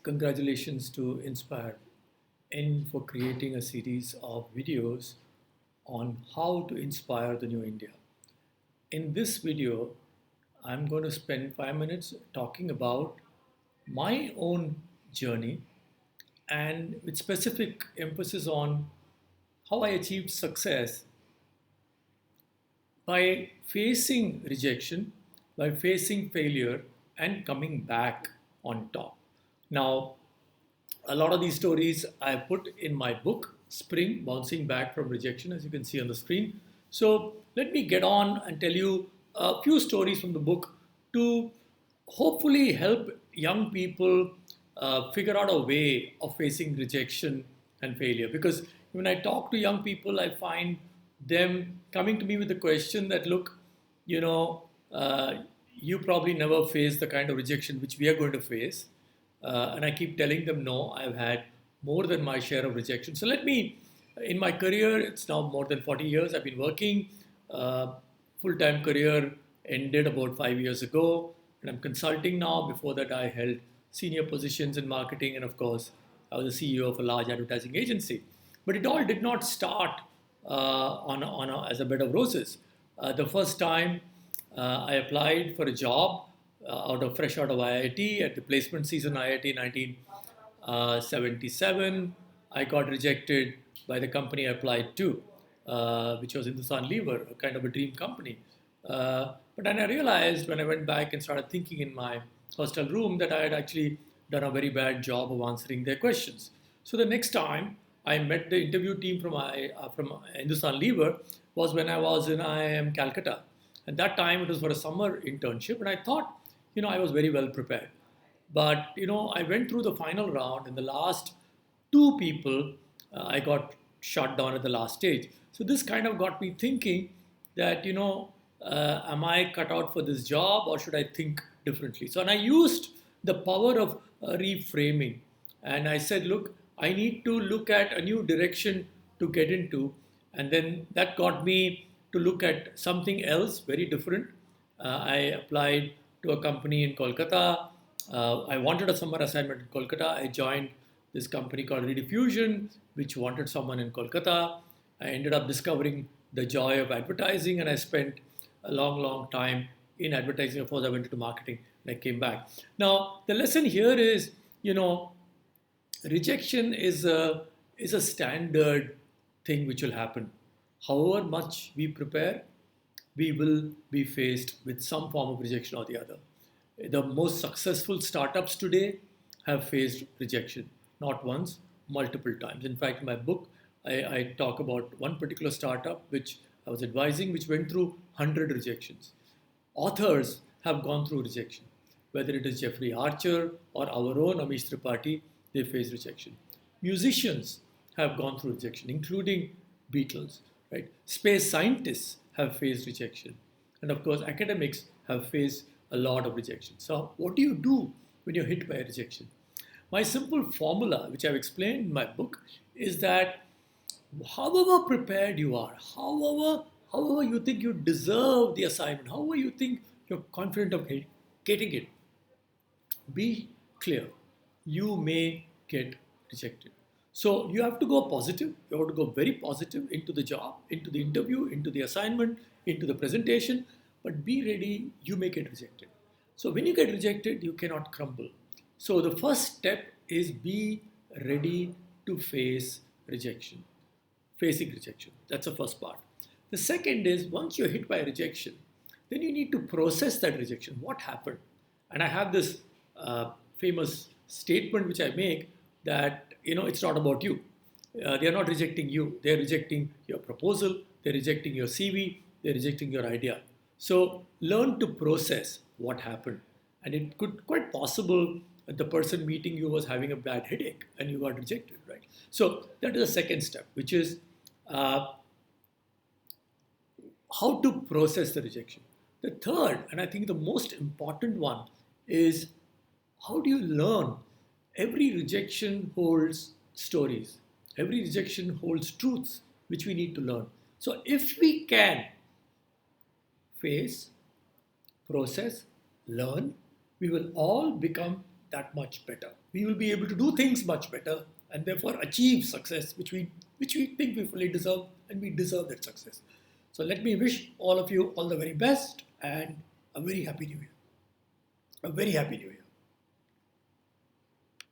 Congratulations to Inspire N for creating a series of videos on how to inspire the new India. In this video, I'm going to spend 5 minutes talking about my own journey and with specific emphasis on how I achieved success by facing rejection, by facing failure, and coming back on top. Now, a lot of these stories I put in my book, Spring Bouncing Back from Rejection, as you can see on the screen. So, let me get on and tell you a few stories from the book to hopefully help young people figure out a way of facing rejection and failure. Because when I talk to young people, I find them coming to me with the question that, look, you know, you probably never face the kind of rejection which we are going to face. And I keep telling them, no, I've had more than my share of rejection. So let me, in my career, it's now more than 40 years I've been working. Full-time career ended about 5 years ago, and I'm consulting now. Before that, I held senior positions in marketing, and of course, I was the CEO of a large advertising agency. But it all did not start as a bed of roses. The first time I applied for a job fresh out of IIT at the placement season IIT 1977. I got rejected by the company I applied to, which was Hindustan Lever, a kind of a dream company. But then I realized when I went back and started thinking in my hostel room that I had actually done a very bad job of answering their questions. So the next time I met the interview team from Hindustan Lever was when I was in IIM Calcutta. At that time, it was for a summer internship, and I thought, I was very well prepared. But, I went through the final round, and the last two people, I got shot down at the last stage. So this kind of got me thinking that, am I cut out for this job or should I think differently? So, and I used the power of reframing. And I said, look, I need to look at a new direction to get into. And then that got me to look at something else very different. I applied to a company in Kolkata. I wanted a summer assignment in Kolkata. I joined this company called Rediffusion, which wanted someone in Kolkata. I ended up discovering the joy of advertising, and I spent a long, long time in advertising. Of course, I went into marketing and I came back. Now, the lesson here is, rejection is a standard thing which will happen. However much we prepare, we will be faced with some form of rejection or the other. The most successful startups today have faced rejection, not once, multiple times. In fact, in my book, I talk about one particular startup which I was advising, which went through 100 rejections. Authors have gone through rejection. Whether it is Jeffrey Archer or our own Amish Tripathi, they face rejection. Musicians have gone through rejection, including Beatles. Right? Space scientists have faced rejection. And of course, academics have faced a lot of rejection. So, what do you do when you're hit by a rejection? My simple formula, which I've explained in my book, is that however prepared you are, however you think you deserve the assignment, however you think you're confident of getting it, be clear, you may get rejected. So you have to go positive. You have to go very positive into the job, into the interview, into the assignment, into the presentation. But be ready, you may get rejected. So when you get rejected, you cannot crumble. So the first step is be ready to face rejection. Facing rejection. That's the first part. The second is once you're hit by rejection, then you need to process that rejection. What happened? And I have this famous statement which I make that it's not about you. They are not rejecting you. They are rejecting your proposal. They're rejecting your CV. They're rejecting your idea. So learn to process what happened. And it could quite possible that the person meeting you was having a bad headache and you got rejected, right? So that is the second step, which is how to process the rejection. The third, and I think the most important one, is how do you learn? Every rejection holds stories. Every rejection holds truths which we need to learn. So if we can face, process, learn, we will all become that much better. We will be able to do things much better and therefore achieve success which we think we fully deserve, and we deserve that success. So let me wish all of you all the very best and a very happy new year. A very happy new year.